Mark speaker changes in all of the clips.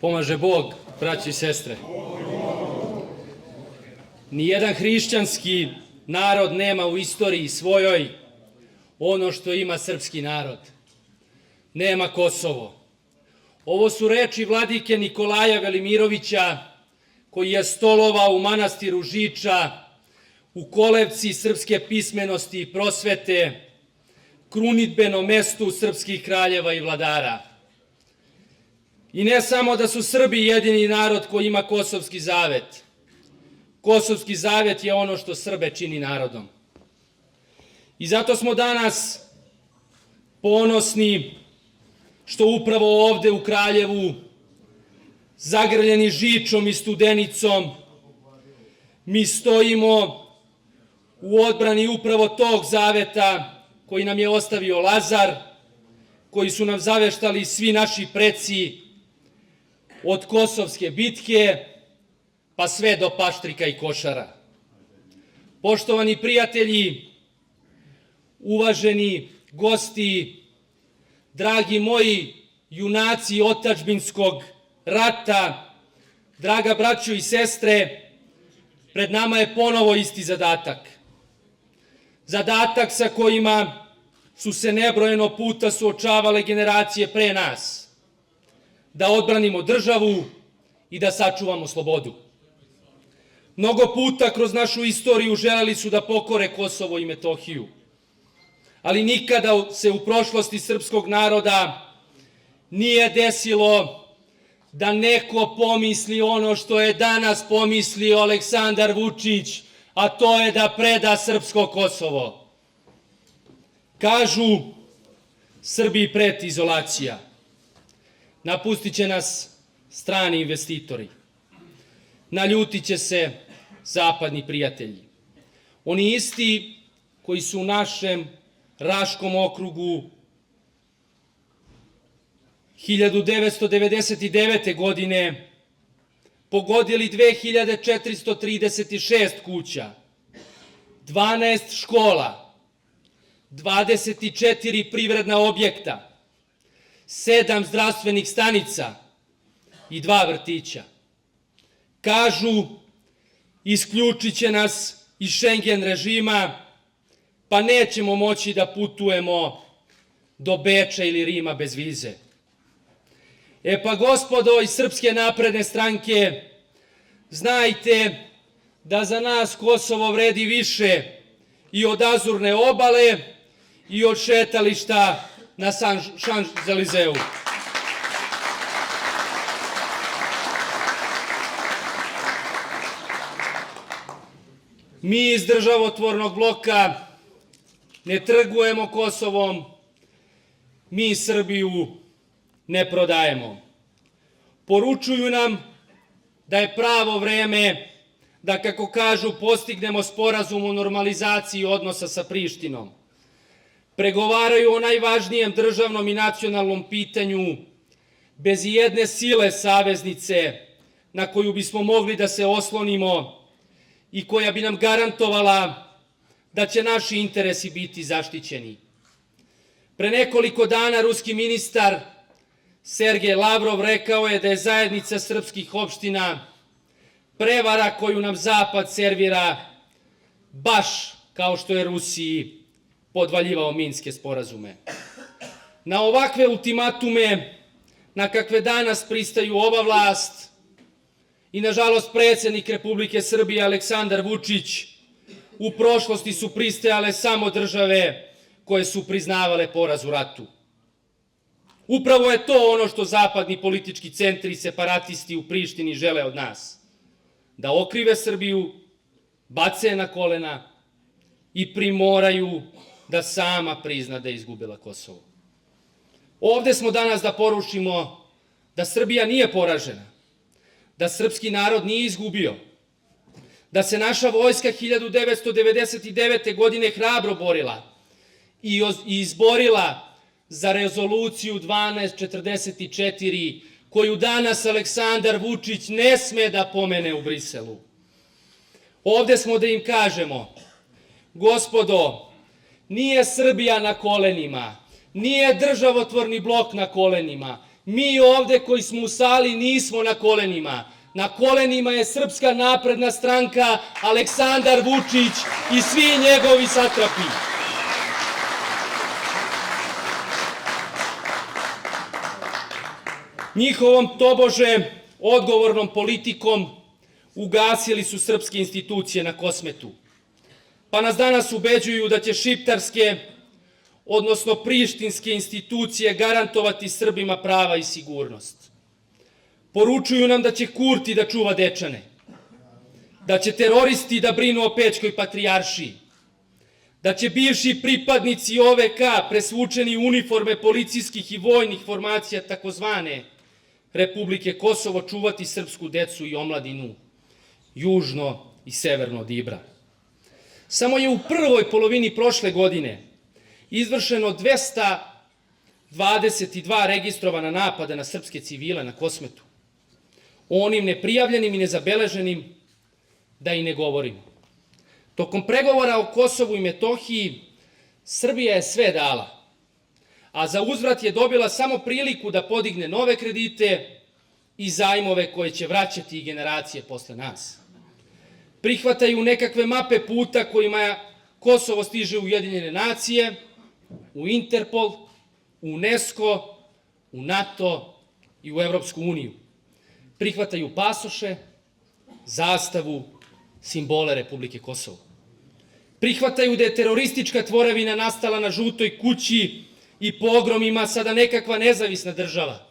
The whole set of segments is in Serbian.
Speaker 1: Pomaže Bog, braći i sestre. Nijedan hrišćanski narod nema u istoriji svojoj ono što ima srpski narod. Nema Kosovo. Ovo su reči vladike Nikolaja Velimirovića, koji je stolovao u manastiru Žiča, u kolevci srpske pismenosti i prosvete, krunidbenom mestu srpskih kraljeva i vladara. I ne samo da su Srbi jedini narod koji ima Kosovski zavet. Kosovski zavet je ono što Srbe čini narodom. I zato smo danas ponosni što upravo ovde u Kraljevu, zagrljeni Žičom i Studenicom, mi stojimo u odbrani upravo tog zaveta koji nam je ostavio Lazar, koji su nam zaveštali svi naši preci od Kosovske bitke pa sve do Paštrika i Košara. Poštovani prijatelji, uvaženi gosti, dragi moji junaci otadžbinskog rata, draga braćo i sestre, pred nama je ponovo isti zadatak. Zadatak sa kojima su se nebrojeno puta suočavale generacije pre nas. Da odbranimo državu i da sačuvamo slobodu. Mnogo puta kroz našu istoriju želeli su da pokore Kosovo i Metohiju. Ali nikada se u prošlosti srpskog naroda nije desilo da neko pomisli ono što je danas pomislio Aleksandar Vučić, a to je da preda srpsko Kosovo. Kažu, Srbiji preti izolacija. Napustit će nas strani investitori. Naljutit će se zapadni prijatelji. Oni isti koji su u našem Raškom okrugu 1999. godine pogodili 2436 kuća, 12 škola, 24 privredna objekta, 7 zdravstvenih stanica i 2 vrtića. Kažu, isključit će nas iz Šengen režima, pa nećemo moći da putujemo do Beča ili Rima bez vize. Pa gospodo iz Srpske napredne stranke, znajte da za nas Kosovo vredi više i od Azurne obale i od šetališta na Šanzelizeu. Mi iz državotvornog bloka ne trgujemo Kosovom, mi Srbiju ne prodajemo. Poručuju nam da je pravo vreme da, kako kažu, postignemo sporazum o normalizaciji odnosa sa Prištinom. Pregovaraju o najvažnijem državnom i nacionalnom pitanju bez ijedne sile saveznice na koju bismo mogli da se oslonimo i koja bi nam garantovala da će naši interesi biti zaštićeni. Pre nekoliko dana ruski ministar Sergej Lavrov rekao je da je zajednica srpskih opština prevara koju nam Zapad servira baš kao što je Rusiji podvaljivao Minske sporazume. Na ovakve ultimatume na kakve danas pristaju ova vlast i nažalost predsjednik Republike Srbije Aleksandar Vučić, u prošlosti su pristajale samo države koje su priznavale poraz u ratu. Upravo je to ono što zapadni politički centri i separatisti u Prištini žele od nas. Da okrive Srbiju, bace na kolena i primoraju da sama prizna da je izgubila Kosovo. Ovde smo danas da poručimo da Srbija nije poražena, da srpski narod nije izgubio, da se naša vojska 1999. godine hrabro borila i izborila za rezoluciju 1244, koju danas Aleksandar Vučić ne sme da pomene u Briselu. Ovde smo da im kažemo, gospodo, nije Srbija na kolenima, nije državotvorni blok na kolenima, Mi ovde koji smo u sali nismo na kolenima. Na kolenima je Srpska napredna stranka, Aleksandar Vučić i svi njegovi satrapi. Njihovom tobože odgovornom politikom ugasili su srpske institucije na Kosmetu. Pa nas danas ubeđuju da će šiptarske, odnosno prištinske institucije garantovati Srbima prava i sigurnost. Poručuju nam da će Kurti da čuva Dečane, da će teroristi da brinu o Pećkoj patrijaršiji, da će bivši pripadnici OVK presvučeni u uniforme policijskih i vojnih formacija takozvane Republike Kosovo čuvati srpsku decu i omladinu južno i severno od Ibra. Samo je u prvoj polovini prošle godine izvršeno 222 registrovana napada na srpske civile na Kosmetu. O onim neprijavljenim i nezabeleženim da i ne govorimo. Tokom pregovora o Kosovu i Metohiji Srbija je sve dala, a za uzvrat je dobila samo priliku da podigne nove kredite i zajmove koje će vraćati i generacije posle nas. Prihvataju nekakve mape puta kojima Kosovo stiže u Ujedinjene nacije, u Interpol, u UNESCO, u NATO i u Evropsku uniju. Prihvataju pasoše, zastavu, simbole Republike Kosovo. Prihvataju da je teroristička tvorevina nastala na Žutoj kući i pogromima sada nekakva nezavisna država,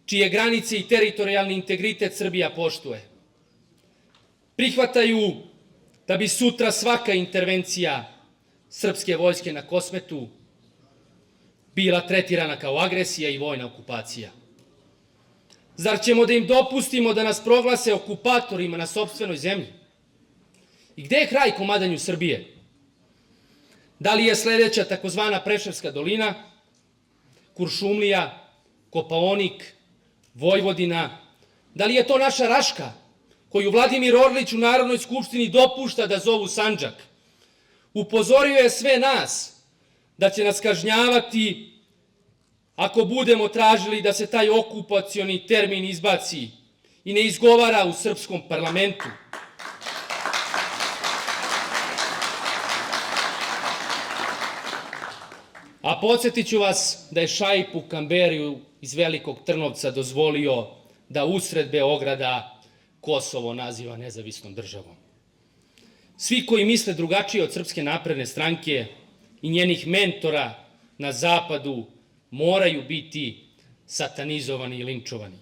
Speaker 1: čije granice i teritorijalni integritet Srbija poštuje. Prihvataju da bi sutra svaka intervencija srpske vojske na Kosmetu bila tretirana kao agresija i vojna okupacija. Zar ćemo da im dopustimo da nas proglase okupatorima na sopstvenoj zemlji? I gde je kraj komadanju Srbije? Da li je sledeća takozvana Preševska dolina, Kuršumlija, Kopaonik, Vojvodina? Da li je to naša Raška, koju Vladimir Orlić u Narodnoj skupštini dopušta da zovu Sandžak? Upozorio je sve nas da će nas kažnjavati ako budemo tražili da se taj okupacioni termin izbaci i ne izgovara u srpskom parlamentu. A podsjetit ću vas da je Šaipu Kamberiju iz Velikog Trnovca dozvolio da usred Beograda Kosovo naziva nezavisnom državom. Svi koji misle drugačije od Srpske napredne stranke i njenih mentora na zapadu moraju biti satanizovani i linčovani.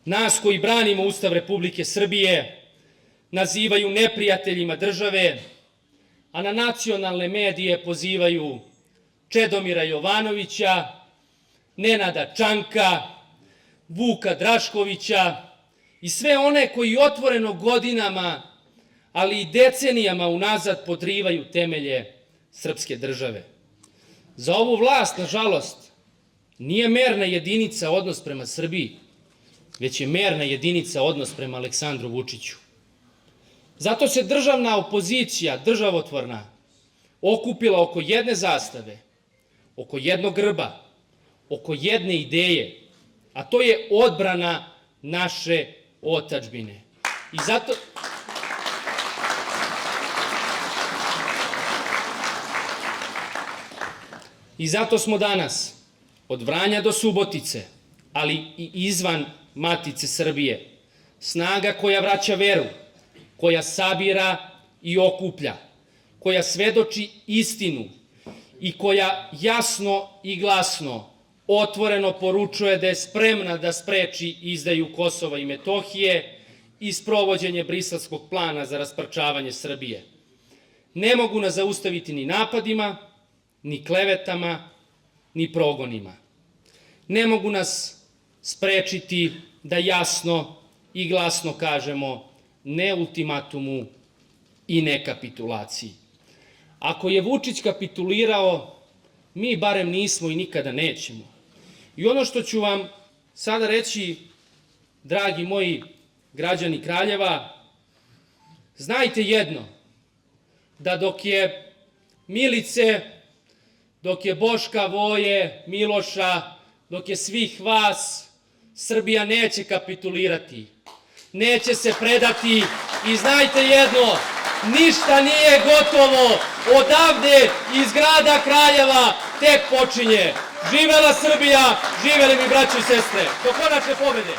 Speaker 1: Nas koji branimo Ustav Republike Srbije nazivaju neprijateljima države, a na nacionalne medije pozivaju Čedomira Jovanovića, Nenada Čanka, Vuka Draškovića i sve one koji otvoreno godinama, ali i decenijama unazad podrivaju temelje srpske države. Za ovu vlast, nažalost, nije merna jedinica odnos prema Srbiji, već je merna jedinica odnos prema Aleksandru Vučiću. Zato se državna opozicija, državotvorna, okupila oko jedne zastave, oko jednog grba, oko jedne ideje, a to je odbrana naše otadžbine. I zato smo danas od Vranja do Subotice, ali i izvan Matice Srbije, snaga koja vraća veru, koja sabira i okuplja, koja svedoči istinu i koja jasno i glasno otvoreno poručuje da je spremna da spreči izdaju Kosova i Metohije i sprovođenje briselskog plana za rasparčavanje Srbije. Ne mogu nas zaustaviti ni napadima, ni klevetama, ni progonima. Ne mogu nas sprečiti da jasno i glasno kažemo ne ultimatumu i ne kapitulaciji. Ako je Vučić kapitulirao, mi barem nismo i nikada nećemo. I ono što ću vam sada reći, dragi moji građani Kraljeva, znajte jedno, da dok je Milice, dok je Boška, Voje, Miloša, dok je svih vas, Srbija neće kapitulirati, neće se predati i znajte jedno, ništa nije gotovo, odavde iz grada Kraljeva tek počinje. Živela Srbija, živeli mi braćo i sestre, do konačne pobede!